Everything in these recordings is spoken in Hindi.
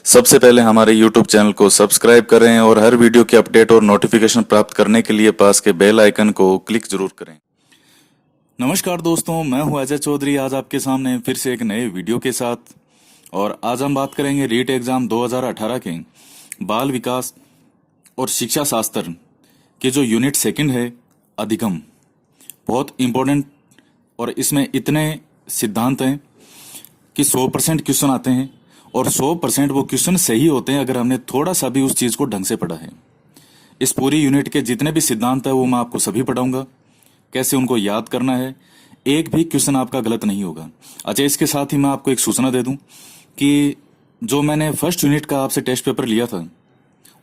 सबसे पहले हमारे YouTube चैनल को सब्सक्राइब करें और हर वीडियो की अपडेट और नोटिफिकेशन प्राप्त करने के लिए पास के बेल आइकन को क्लिक जरूर करें। नमस्कार दोस्तों, मैं हूं अजय चौधरी, आज आपके सामने फिर से एक नए वीडियो के साथ। और आज हम बात करेंगे रीट एग्जाम 2018 के बाल विकास और शिक्षा शास्त्र के जो यूनिट सेकंड है अधिगम, बहुत इम्पोर्टेंट। और इसमें इतने सिद्धांत हैं कि 100% क्वेश्चन आते हैं और 100% वो क्वेश्चन सही होते हैं अगर हमने थोड़ा सा भी उस चीज को ढंग से पढ़ा है। इस पूरी यूनिट के जितने भी सिद्धांत है वो मैं आपको सभी पढ़ाऊंगा, कैसे उनको याद करना है, एक भी क्वेश्चन आपका गलत नहीं होगा। अच्छा, इसके साथ ही मैं आपको एक सूचना दे दूं कि जो मैंने फर्स्ट यूनिट का आपसे टेस्ट पेपर लिया था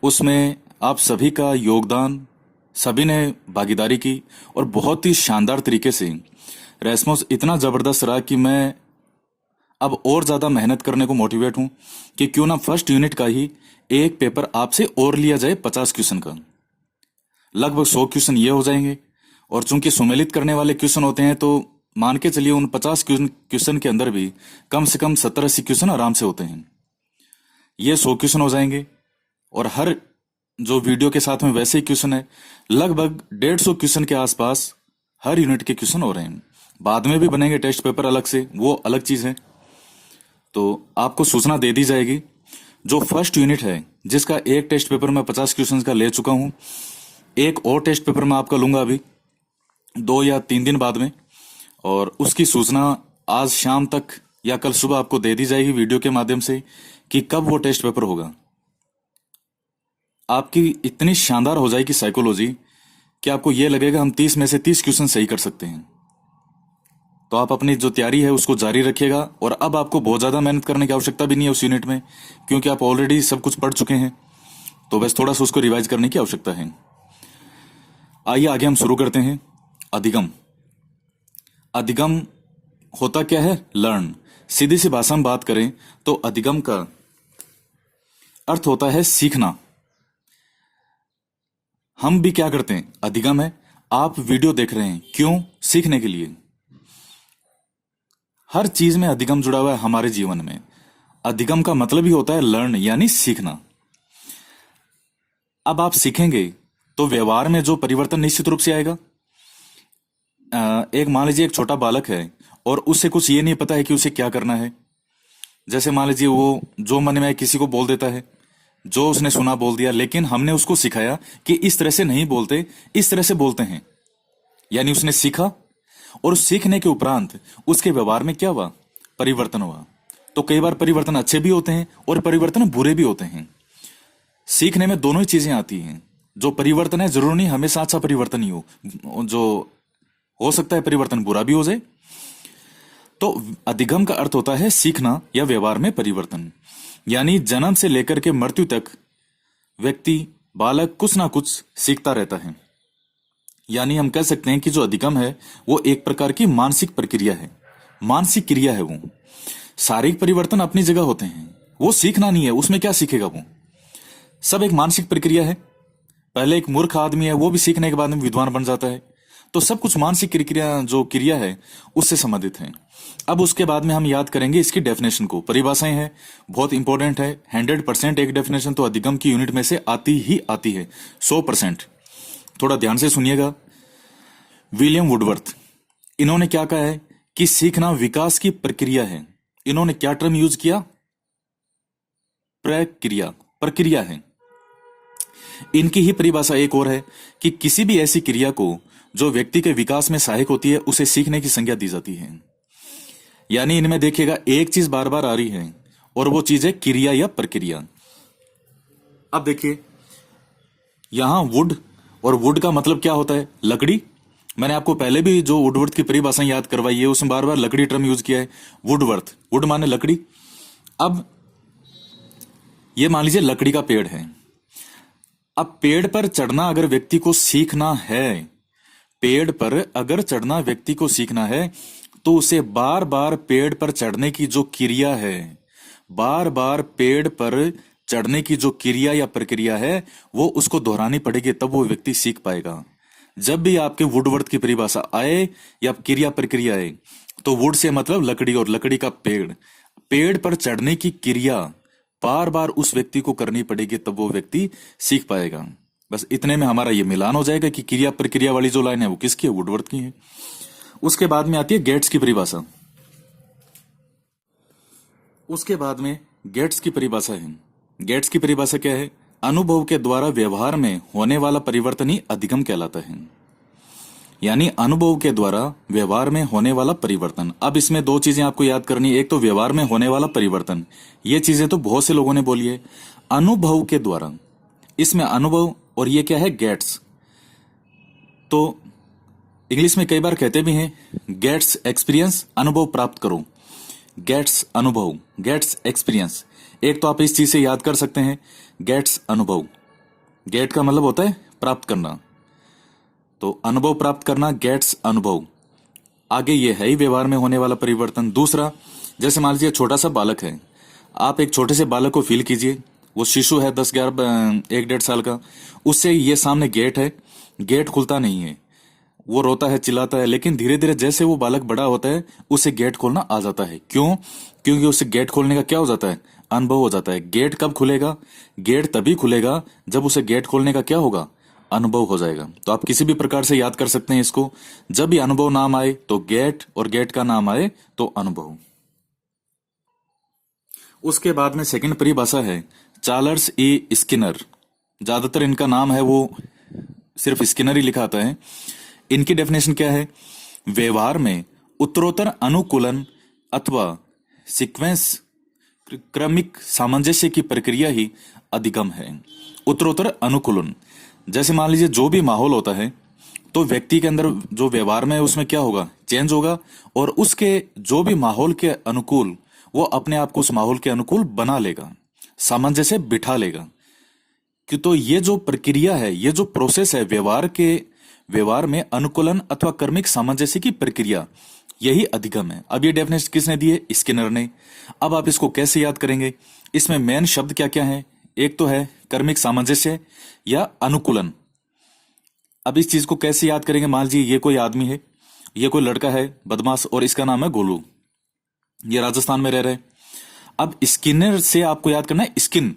उसमें आप सभी का योगदान, सभी ने भागीदारी की और बहुत ही शानदार तरीके से रेस्पॉन्स इतना जबरदस्त रहा कि मैं अब और ज्यादा मेहनत करने को मोटिवेट हूं कि क्यों ना फर्स्ट यूनिट का ही एक पेपर आपसे और लिया जाए 50 क्वेश्चन का। लगभग 100 क्वेश्चन ये हो जाएंगे और चूंकि सुमेलित करने वाले क्वेश्चन होते हैं तो मान के चलिए उन 50 क्वेश्चन के अंदर भी कम से कम 70-80 क्वेश्चन आराम से होते हैं। ये 100 क्वेश्चन हो जाएंगे और हर जो वीडियो के साथ में वैसे ही क्वेश्चन है, लगभग 150 क्वेश्चन के आसपास हर यूनिट के क्वेश्चन हो रहे हैं। बाद में भी बनेंगे टेस्ट पेपर अलग से, वो अलग चीज है। तो आपको सूचना दे दी जाएगी। जो फर्स्ट यूनिट है जिसका एक टेस्ट पेपर मैं 50 क्वेश्चन का ले चुका हूं, एक और टेस्ट पेपर मैं आपका लूंगा अभी 2 या 3 दिन बाद में, और उसकी सूचना आज शाम तक या कल सुबह आपको दे दी जाएगी वीडियो के माध्यम से कि कब वो टेस्ट पेपर होगा। आपकी इतनी शानदार हो जाएगी साइकोलॉजी कि आपको यह लगेगा हम 30 में से 30 क्वेश्चन सही कर सकते हैं। तो आप अपनी जो तैयारी है उसको जारी रखिएगा और अब आपको बहुत ज्यादा मेहनत करने की आवश्यकता भी नहीं है उस यूनिट में, क्योंकि आप ऑलरेडी सब कुछ पढ़ चुके हैं। तो बस थोड़ा सा उसको रिवाइज करने की आवश्यकता है। आइए आगे हम शुरू करते हैं। अधिगम। अधिगम होता क्या है? लर्न। सीधी सी भाषा में बात करें तो अधिगम का अर्थ होता है सीखना। हम भी क्या करते हैं? अधिगम है। आप वीडियो देख रहे हैं, क्यों? सीखने के लिए। हर चीज में अधिगम जुड़ा हुआ है हमारे जीवन में। अधिगम का मतलब ही होता है लर्न, यानी सीखना। अब आप सीखेंगे तो व्यवहार में जो परिवर्तन निश्चित रूप से आएगा। एक मान लीजिए एक छोटा बालक है और उसे कुछ ये नहीं पता है कि उसे क्या करना है। जैसे मान लीजिए वो जो मन में किसी को बोल देता है, जो उसने सुना बोल दिया, लेकिन हमने उसको सिखाया कि इस तरह से नहीं बोलते, इस तरह से बोलते हैं। यानी उसने सीखा और सीखने के उपरांत उसके व्यवहार में क्या हुआ? परिवर्तन हुआ। तो कई बार परिवर्तन अच्छे भी होते हैं और परिवर्तन बुरे भी होते हैं। सीखने में दोनों ही चीजें आती हैं। जो परिवर्तन है जरूर नहीं हमेशा अच्छा परिवर्तन ही हो, जो हो सकता है परिवर्तन बुरा भी हो जाए। तो अधिगम का अर्थ होता है सीखना या व्यवहार में परिवर्तन। यानी जन्म से लेकर के मृत्यु तक व्यक्ति, बालक कुछ ना कुछ सीखता रहता है। यानी हम कह सकते हैं कि जो अधिगम है वो एक प्रकार की मानसिक प्रक्रिया है, मानसिक क्रिया है। वो शारीरिक परिवर्तन अपनी जगह होते हैं, वो सीखना नहीं है, उसमें क्या सीखेगा वो? सब एक मानसिक प्रक्रिया है। पहले एक मूर्ख आदमी है, वो भी सीखने के बाद में विद्वान बन जाता है। तो सब कुछ मानसिक प्रक्रिया, जो क्रिया है उससे संबंधित है। अब उसके बाद में हम याद करेंगे इसकी डेफिनेशन को। परिभाषाएं हैं, बहुत इंपॉर्टेंट है। 100% एक डेफिनेशन तो अधिगम की यूनिट में से आती ही आती है, 100%। थोड़ा ध्यान से सुनिएगा। विलियम वुडवर्थ, इन्होंने क्या कहा है कि सीखना विकास की प्रक्रिया है। इन्होंने क्या टर्म यूज किया? प्रक्रिया, प्रक्रिया है। इनकी ही परिभाषा एक और है कि किसी भी ऐसी क्रिया को जो व्यक्ति के विकास में सहायक होती है उसे सीखने की संज्ञा दी जाती है। यानी इनमें देखिएगा एक चीज बार बार आ रही है और वो चीज है क्रिया या प्रक्रिया। अब देखिए यहां वुड, और वुड का मतलब क्या होता है? लकड़ी। मैंने आपको पहले भी जो वुडवर्थ की परिभाषा याद करवाई है उसमें बार बार लकड़ी टर्म यूज किया है। वुडवर्थ, वुड माने लकड़ी। अब ये मान लीजिए लकड़ी का पेड़ है। अब पेड़ पर चढ़ना अगर व्यक्ति को सीखना है, पेड़ पर अगर चढ़ना व्यक्ति को सीखना है तो उसे बार बार पेड़ पर चढ़ने की जो क्रिया है, बार बार पेड़ पर चढ़ने की जो क्रिया या प्रक्रिया है वो उसको दोहरानी पड़ेगी, तब वो व्यक्ति सीख पाएगा। जब भी आपके वुडवर्थ की परिभाषा आए या क्रिया प्रक्रिया आए तो वुड से मतलब लकड़ी और लकड़ी का पेड़, पेड़ पर चढ़ने की क्रिया बार बार उस व्यक्ति को करनी पड़ेगी, तब वो व्यक्ति सीख पाएगा। बस इतने में हमारा ये मिलान हो जाएगा कि क्रिया प्रक्रिया वाली जो लाइन है वो किसकी है, वुडवर्थ की है। उसके बाद में आती है गेट्स की परिभाषा। उसके बाद में गेट्स की परिभाषा है। गेट्स की परिभाषा क्या है? अनुभव के द्वारा व्यवहार में होने वाला परिवर्तन ही अधिगम कहलाता है। यानी अनुभव के द्वारा व्यवहार में होने वाला परिवर्तन। अब इसमें दो चीजें आपको याद करनी है। एक तो व्यवहार में होने वाला परिवर्तन, ये चीजें तो बहुत से लोगों ने बोली है। अनुभव के द्वारा, इसमें अनुभव और ये क्या है, गेट्स। तो इंग्लिश में कई बार कहते भी हैं गेट्स एक्सपीरियंस, अनुभव प्राप्त करो। गेट्स अनुभव, गेट्स एक्सपीरियंस। एक तो आप इस चीज से याद कर सकते हैं, गेट्स अनुभव। गेट का मतलब होता है प्राप्त करना, तो अनुभव प्राप्त करना, गेट्स अनुभव। आगे ये है ही व्यवहार में होने वाला परिवर्तन। दूसरा, जैसे मान लीजिए छोटा सा बालक है, आप एक छोटे से बालक को फील कीजिए, वो शिशु है 10-11 1-1.5 साल का, उससे ये सामने गेट है, गेट खुलता नहीं है, वो रोता है, चिल्लाता है, लेकिन धीरे धीरे जैसे वो बालक बड़ा होता है उसे गेट खोलना आ जाता है। क्यों? क्योंकि उसे गेट खोलने का क्या हो जाता है, अनुभव हो जाता है। गेट कब खुलेगा? गेट तभी खुलेगा जब उसे गेट खोलने का क्या होगा, अनुभव हो जाएगा। तो आप किसी भी प्रकार से याद कर सकते हैं इसको। जब भी अनुभव नाम आए तो गेट, और गेट का नाम आए तो अनुभव। उसके बाद में सेकंड परिभाषा है चार्ल्स ई स्किनर। ज्यादातर इनका नाम है वो सिर्फ स्किनर ही लिखा आता है। इनकी डेफिनेशन क्या है? व्यवहार में उत्तरोत्तर अनुकूलन अथवा सीक्वेंस, क्रमिक सामंजस्य की प्रक्रिया ही अधिगम है। उत्तरोत्तर अनुकूलन, जैसे मान लीजिए जो भी माहौल होता है तो व्यक्ति के अंदर जो व्यवहार में है उसमें क्या होगा, चेंज होगा, और उसके जो भी माहौल के अनुकूल वो अपने आप को उस माहौल के अनुकूल बना लेगा, सामंजस्य बिठा लेगा। कि तो ये जो प्रक्रिया है, ये जो प्रोसेस है व्यवहार में अनुकूलन अथवा कर्मिक सामंजस्य की प्रक्रिया, यही अधिगम है। अब ये डेफिनेशन किसने दी है? स्किनर ने। अब आप इसको कैसे याद करेंगे? इसमें मेन शब्द क्या क्या है? एक तो है कर्मिक सामंजस्य या अनुकूलन। अब इस चीज को कैसे याद करेंगे? मान लीजिए ये कोई आदमी है, ये कोई लड़का है बदमाश, और इसका नाम है गोलू, ये राजस्थान में रह रहे। अब स्किनर से आपको याद करना है स्किन।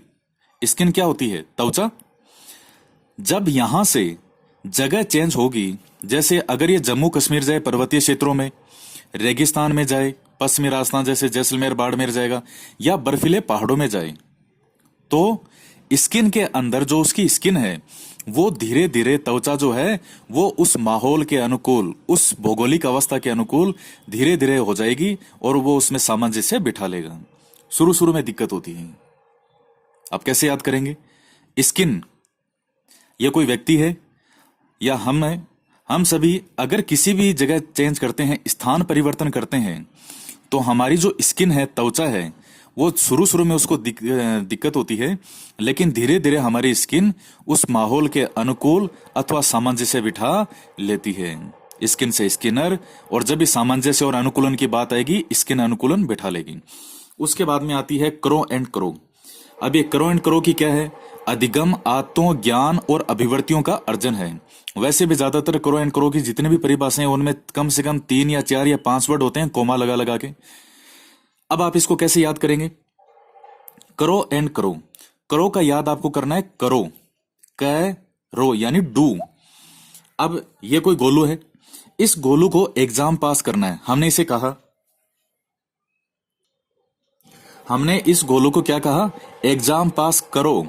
स्किन क्या होती है? त्वचा। जब यहां से जगह चेंज होगी, जैसे अगर ये जम्मू कश्मीर जाए पर्वतीय क्षेत्रों में, रेगिस्तान में जाए, पश्चिमी राजस्थान जैसे जैसलमेर बाड़मेर जाएगा, या बर्फीले पहाड़ों में जाए, तो स्किन के अंदर जो उसकी स्किन है वो धीरे धीरे, त्वचा जो है वो उस माहौल के अनुकूल, उस भौगोलिक अवस्था के अनुकूल धीरे धीरे हो जाएगी और वो उसमें सामंजस्य बिठा लेगा। शुरू शुरू में दिक्कत होती है। आप कैसे याद करेंगे? स्किन, ये कोई व्यक्ति है या हम सभी अगर किसी भी जगह चेंज करते हैं, स्थान परिवर्तन करते हैं, तो हमारी जो स्किन है, त्वचा है, वो शुरू शुरू में उसको दिक्कत होती है, लेकिन धीरे धीरे हमारी स्किन उस माहौल के अनुकूल अथवा सामंजस्य बिठा लेती है। स्किन से स्किनर, और जब भी सामंजस्य और अनुकूलन की बात आएगी, स्किन अनुकूलन बिठा लेगी। उसके बाद में आती है क्रो एंड क्रो। अब ये क्रो एंड क्रो की क्या है? अधिगम, आत्म ज्ञान और अभिव्यक्तियों का अर्जन है। वैसे भी ज्यादातर क्रो एंड क्रो की जितनी भी परिभाषाएं उनमें कम से कम 3 या 4 या 5 वर्ड होते हैं, कोमा लगा लगा के। अब आप इसको कैसे याद करेंगे? करो एंड करो। करो का याद आपको करना है करो, रो यानी डू। अब ये कोई गोलू है, इस गोलू को एग्जाम पास करना है। हमने इसे कहा, हमने इस गोलू को क्या कहा? एग्जाम पास करो।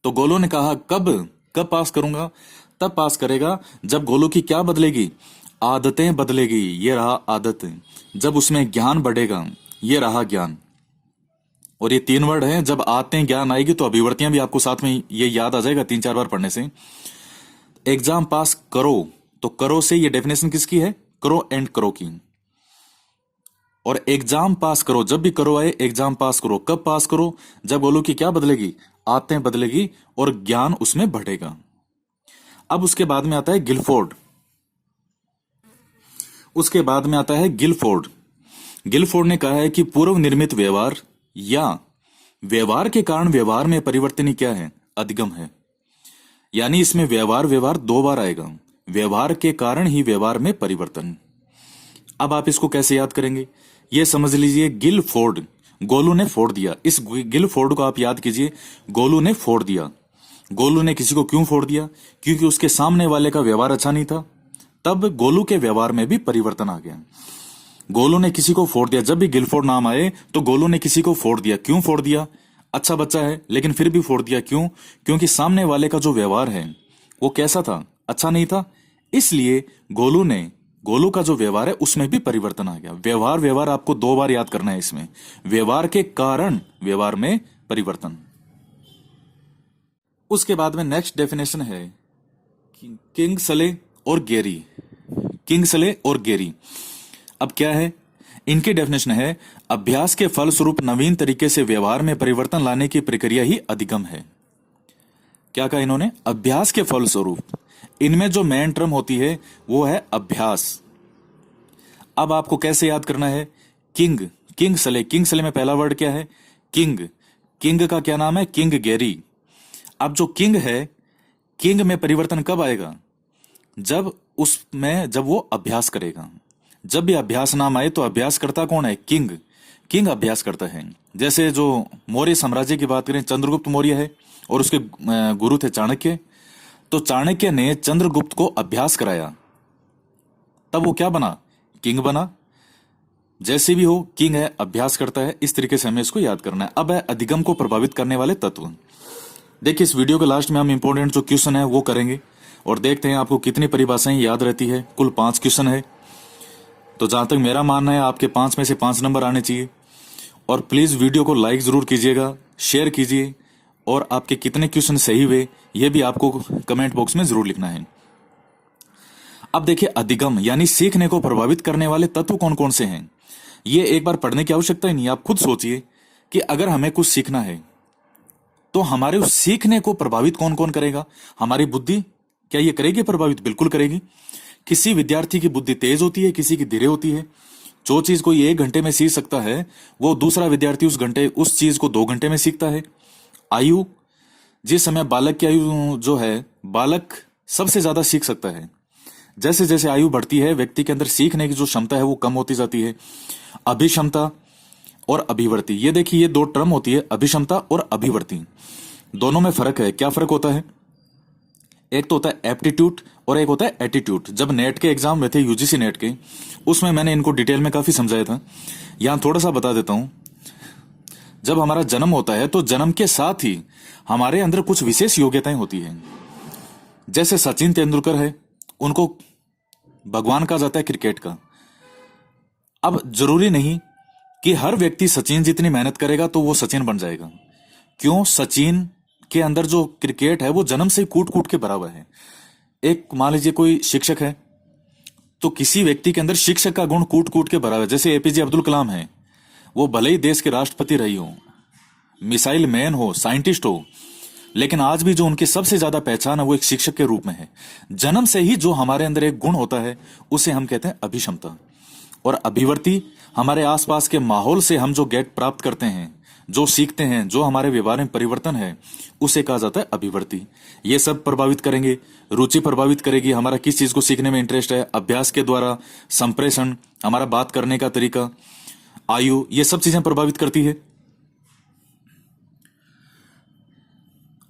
तो गोलू ने कहा कब पास करूंगा? तब पास करेगा जब गोलू की क्या बदलेगी? आदतें बदलेगी। ये रहा आदत। जब उसमें ज्ञान बढ़ेगा, ये रहा ज्ञान। और ये 3 वर्ड हैं। जब आदतें ज्ञान आएगी तो अभिवर्तियां भी आपको साथ में ये याद आ जाएगा 3-4 बार पढ़ने से। एग्जाम पास करो, तो करो से ये डेफिनेशन किसकी है? करो एंड करो की। और एग्जाम पास करो, जब भी करो आए एग्जाम पास करो। कब पास करो? जब गोलू की क्या बदलेगी? आदतें बदलेगी और ज्ञान उसमें बढ़ेगा। अब उसके बाद में आता है गिलफोर्ड। उसके बाद में आता है गिलफोर्ड। गिलफोर्ड ने कहा है कि पूर्व निर्मित व्यवहार या व्यवहार के कारण व्यवहार में परिवर्तन ही क्या है? अधिगम है। यानी इसमें व्यवहार 2 बार आएगा। व्यवहार के कारण ही व्यवहार में परिवर्तन। अब आप इसको कैसे याद करेंगे? ये समझ लीजिए गिलफोर्ड गोलू ने फोड़ दिया। इस गिलफोर्ड को आप याद कीजिए, गोलू ने फोड़ दिया। गोलू ने किसी को क्यों फोड़ दिया? क्योंकि उसके सामने वाले का व्यवहार अच्छा नहीं था। तब गोलू के व्यवहार में भी परिवर्तन आ गया। गोलू ने किसी को फोड़ दिया। जब भी गिलफोर्ड नाम आए तो गोलू ने किसी को फोड़ दिया। क्यों फोड़ दिया? अच्छा बच्चा है लेकिन फिर भी फोड़ दिया। क्यों? क्योंकि सामने वाले का जो व्यवहार है वो कैसा था? अच्छा नहीं था। इसलिए गोलू का जो व्यवहार है उसमें भी परिवर्तन आ गया। व्यवहार व्यवहार आपको 2 बार याद करना है इसमें। व्यवहार के कारण व्यवहार में परिवर्तन। उसके बाद में नेक्स्ट डेफिनेशन है किंग्सले और गेरी। किंग्सले और गेरी अब क्या है? इनकी डेफिनेशन है अभ्यास के फलस्वरूप नवीन तरीके से व्यवहार में परिवर्तन लाने की प्रक्रिया ही अधिगम है। क्या कहा इन्होंने? अभ्यास के फलस्वरूप। इनमें जो मेन टर्म होती है वो है अभ्यास। अब आपको कैसे याद करना है? किंग्सले में पहला वर्ड क्या है? किंग का क्या नाम है? किंग गेरी। अब जो किंग है, किंग में परिवर्तन कब आएगा? जब वो अभ्यास करेगा। जब भी अभ्यास नाम आए तो अभ्यास करता कौन है? किंग अभ्यास करता है। जैसे जो मौर्य साम्राज्य की बात करें, चंद्रगुप्त मौर्य है और उसके गुरु थे चाणक्य। तो चाणक्य ने चंद्रगुप्त को अभ्यास कराया, तब वो क्या बना? किंग बना। जैसे भी हो, किंग है, अभ्यास करता है। इस तरीके से हमें इसको याद करना है। अब है अधिगम को प्रभावित करने वाले तत्व। देखिए इस वीडियो के लास्ट में हम इंपॉर्टेंट जो क्वेश्चन है वो करेंगे और देखते हैं आपको कितनी परिभाषाएं याद रहती है। कुल 5 क्वेश्चन है, तो जहां तक मेरा मानना है आपके 5 में से 5 नंबर आने चाहिए। और प्लीज वीडियो को लाइक जरूर कीजिएगा, शेयर कीजिए और आपके कितने क्वेश्चन सही हुए ये भी आपको कमेंट बॉक्स में जरूर लिखना है। अब देखिए अधिगम यानी सीखने को प्रभावित करने वाले तत्व कौन कौन से हैं, ये एक बार पढ़ने की आवश्यकता ही नहीं। आप खुद सोचिए कि अगर हमें कुछ सीखना है तो हमारे उस सीखने को प्रभावित कौन कौन करेगा? हमारी बुद्धि क्या ये करेगी प्रभावित? बिल्कुल करेगी। किसी विद्यार्थी की बुद्धि तेज होती है, किसी की धीरे होती है। जो चीज कोई 1 घंटे में सीख सकता है वो दूसरा विद्यार्थी उस चीज को 2 घंटे में सीखता है। आयु, जिस समय बालक की आयु जो है, बालक सबसे ज्यादा सीख सकता है। जैसे जैसे आयु बढ़ती है व्यक्ति के अंदर सीखने की जो क्षमता है वो कम होती जाती है। अभिक्षमता और अभिवृत्ति, ये देखिए ये 2 टर्म होती है, अभिक्षमता और अभिवृत्ति। दोनों में फर्क है। क्या फर्क होता है? एक तो होता है एप्टीट्यूड और एक होता है एटीट्यूड। जब नेट के एग्जाम में थे, यूजीसी नेट के, उसमें मैंने इनको डिटेल में काफी समझाया था। यहां थोड़ा सा बता देता हूं। जब हमारा जन्म होता है तो जन्म के साथ ही हमारे अंदर कुछ विशेष योग्यताएं होती हैं। जैसे सचिन तेंदुलकर है, उनको भगवान कहा जाता है क्रिकेट का। अब जरूरी नहीं कि हर व्यक्ति सचिन जितनी मेहनत करेगा तो वो सचिन बन जाएगा। क्यों? सचिन के अंदर जो क्रिकेट है वो जन्म से कूट कूट के भरा हुआ है। एक मान लीजिए कोई शिक्षक है तो किसी व्यक्ति के अंदर शिक्षक का गुण कूट कूट के भरा हुआ है। जैसे एपीजे अब्दुल कलाम है, वो भले ही देश के राष्ट्रपति रही हो, मिसाइल मैन हो, साइंटिस्ट हो, लेकिन आज भी जो उनकी सबसे ज्यादा पहचान है वो एक शिक्षक के रूप में है। जन्म से ही जो हमारे अंदर एक गुण होता है उसे हम कहते हैं अभिक्षमता। और अभिवृत्ति, हमारे आसपास के माहौल से हम जो गेट प्राप्त करते हैं, जो सीखते हैं, जो हमारे व्यवहार में परिवर्तन है, उसे कहा जाता है अभिवृत्ति। ये सब प्रभावित करेंगे। रुचि प्रभावित करेगी, हमारा किस चीज को सीखने में इंटरेस्ट है। अभ्यास के द्वारा संप्रेषण, हमारा बात करने का तरीका, आयु, ये सब चीजें प्रभावित करती है।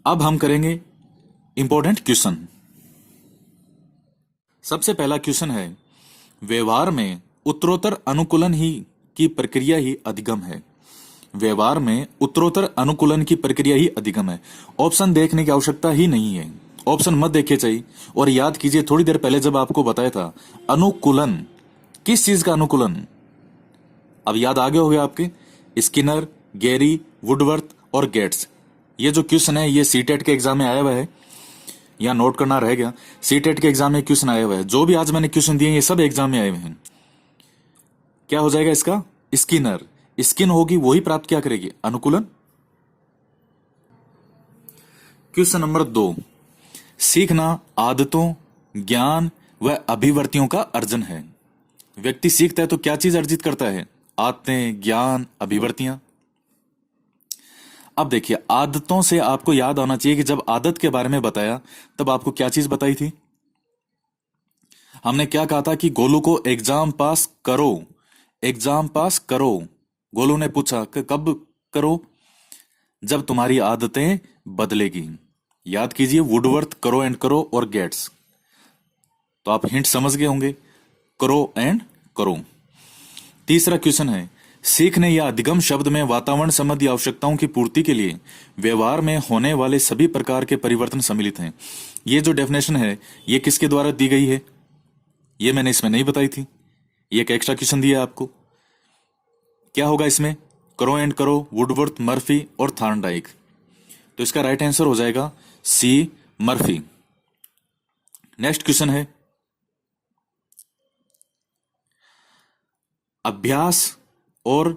अब हम करेंगे इंपॉर्टेंट क्वेश्चन। सबसे पहला क्वेश्चन है, व्यवहार में उत्तरोत्तर अनुकूलन ही की प्रक्रिया ही अधिगम है। व्यवहार में उत्तरोत्तर अनुकूलन की प्रक्रिया ही अधिगम है। ऑप्शन देखने की आवश्यकता ही नहीं है, ऑप्शन मत देखिए चाहिए। और याद कीजिए थोड़ी देर पहले जब आपको बताया था अनुकूलन, किस चीज का अनुकूलन, अब याद आ गए होंगे आपके। स्किनर, गेरी, वुडवर्थ और गेट्स। ये जो क्वेश्चन है ये सीटेट के एग्जाम में आया हुआ है, यहां नोट करना रह गया। सीटेट के एग्जाम में क्वेश्चन आया हुआ है। जो भी आज मैंने क्वेश्चन दिए ये सब एग्जाम में आए हुए हैं। क्या हो जाएगा इसका? स्किनर। स्किन होगी वही प्राप्त क्या करेगी? अनुकूलन। क्वेश्चन नंबर 2, सीखना आदतों, ज्ञान व अभिवृत्तियों का अर्जन है। व्यक्ति सीखता है तो क्या चीज अर्जित करता है? आदतें, ज्ञान, अभिवृत्तियां। अब देखिए आदतों से आपको याद आना चाहिए कि जब आदत के बारे में बताया तब आपको क्या चीज बताई थी? हमने क्या कहा था कि गोलू को एग्जाम पास करो, एग्जाम पास करो। गोलू ने पूछा कि कब करो? जब तुम्हारी आदतें बदलेगी। याद कीजिए, वुडवर्थ, करो एंड करो और गेट्स। तो आप हिंट समझ गए होंगे, करो एंड करो। तीसरा क्वेश्चन है, सीखने या अधिगम शब्द में वातावरण संबंधी आवश्यकताओं की पूर्ति के लिए व्यवहार में होने वाले सभी प्रकार के परिवर्तन सम्मिलित हैं। ये जो डेफिनेशन है ये किसके द्वारा दी गई है? ये मैंने इसमें नहीं बताई थी, ये एक एक्स्ट्रा क्वेश्चन दिया है आपको। क्या होगा इसमें? करो एंड करो, वुडवर्थ, मर्फी और थॉर्नडाइक। तो इसका राइट आंसर हो जाएगा सी, मर्फी। नेक्स्ट क्वेश्चन है, अभ्यास और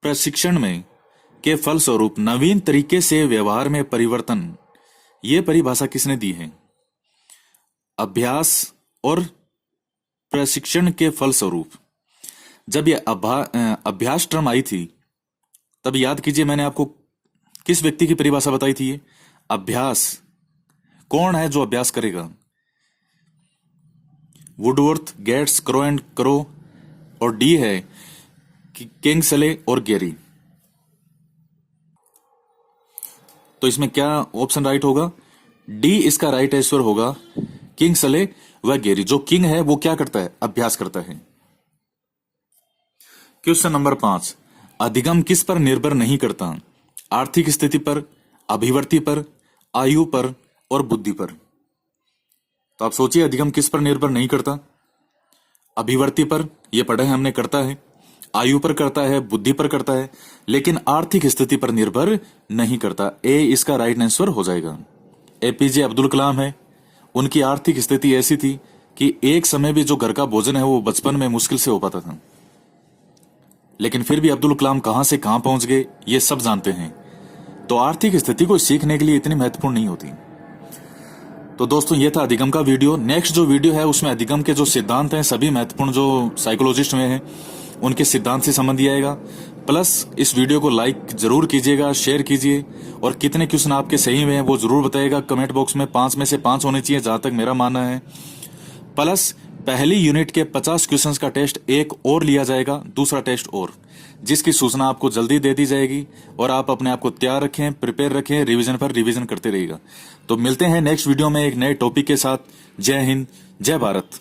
प्रशिक्षण में के फलस्वरूप नवीन तरीके से व्यवहार में परिवर्तन, यह परिभाषा किसने दी है? अभ्यास और प्रशिक्षण के फलस्वरूप, जब यह अभ्यास टर्म आई थी तब याद कीजिए मैंने आपको किस व्यक्ति की परिभाषा बताई थी? ये अभ्यास, कौन है जो अभ्यास करेगा? वुडवर्थ, गेट्स, करो एंड करो, और डी है कि किंग्सले और गेरी। तो इसमें क्या ऑप्शन राइट होगा? डी इसका राइट आंसर होगा, किंग्सले व गेरी। जो किंग है वो क्या करता है? अभ्यास करता है। क्वेश्चन नंबर 5, अधिगम किस पर निर्भर नहीं करता? आर्थिक स्थिति पर, अभिवर्ती पर, आयु पर और बुद्धि पर। तो आप सोचिए, अधिगम किस पर निर्भर नहीं करता? अभिवर्ती पर, यह पढ़ा है हमने, करता है। आयु पर करता है, बुद्धि पर करता है, लेकिन आर्थिक स्थिति पर निर्भर नहीं करता। ए इसका राइट आंसर हो जाएगा। एपीजे अब्दुल कलाम है, उनकी आर्थिक स्थिति ऐसी थी कि एक समय भी जो घर का भोजन है वो बचपन में मुश्किल से हो पाता था, लेकिन फिर भी अब्दुल कलाम कहां से कहां पहुंच गए ये सब जानते हैं। तो आर्थिक स्थिति को सीखने के लिए इतनी महत्वपूर्ण नहीं होती। तो दोस्तों ये था अधिगम का वीडियो। नेक्स्ट जो वीडियो है उसमें अधिगम के जो सिद्धांत हैं, सभी महत्वपूर्ण जो साइकोलॉजिस्ट में हैं उनके सिद्धांत से संबंध आएगा। प्लस इस वीडियो को लाइक जरूर कीजिएगा, शेयर कीजिए, और कितने क्वेश्चन आपके सही में हैं वो जरूर बताइएगा कमेंट बॉक्स में। 5 में से 5 होने चाहिए जहां तक मेरा मानना है। प्लस पहली यूनिट के 50 क्वेश्चंस का टेस्ट एक और लिया जाएगा, दूसरा टेस्ट और, जिसकी सूचना आपको जल्दी दे दी जाएगी। और आप अपने आप को तैयार रखें, प्रिपेयर रखें, रिवीजन पर रिवीजन करते रहिएगा। तो मिलते हैं नेक्स्ट वीडियो में एक नए टॉपिक के साथ। जय हिंद, जय भारत।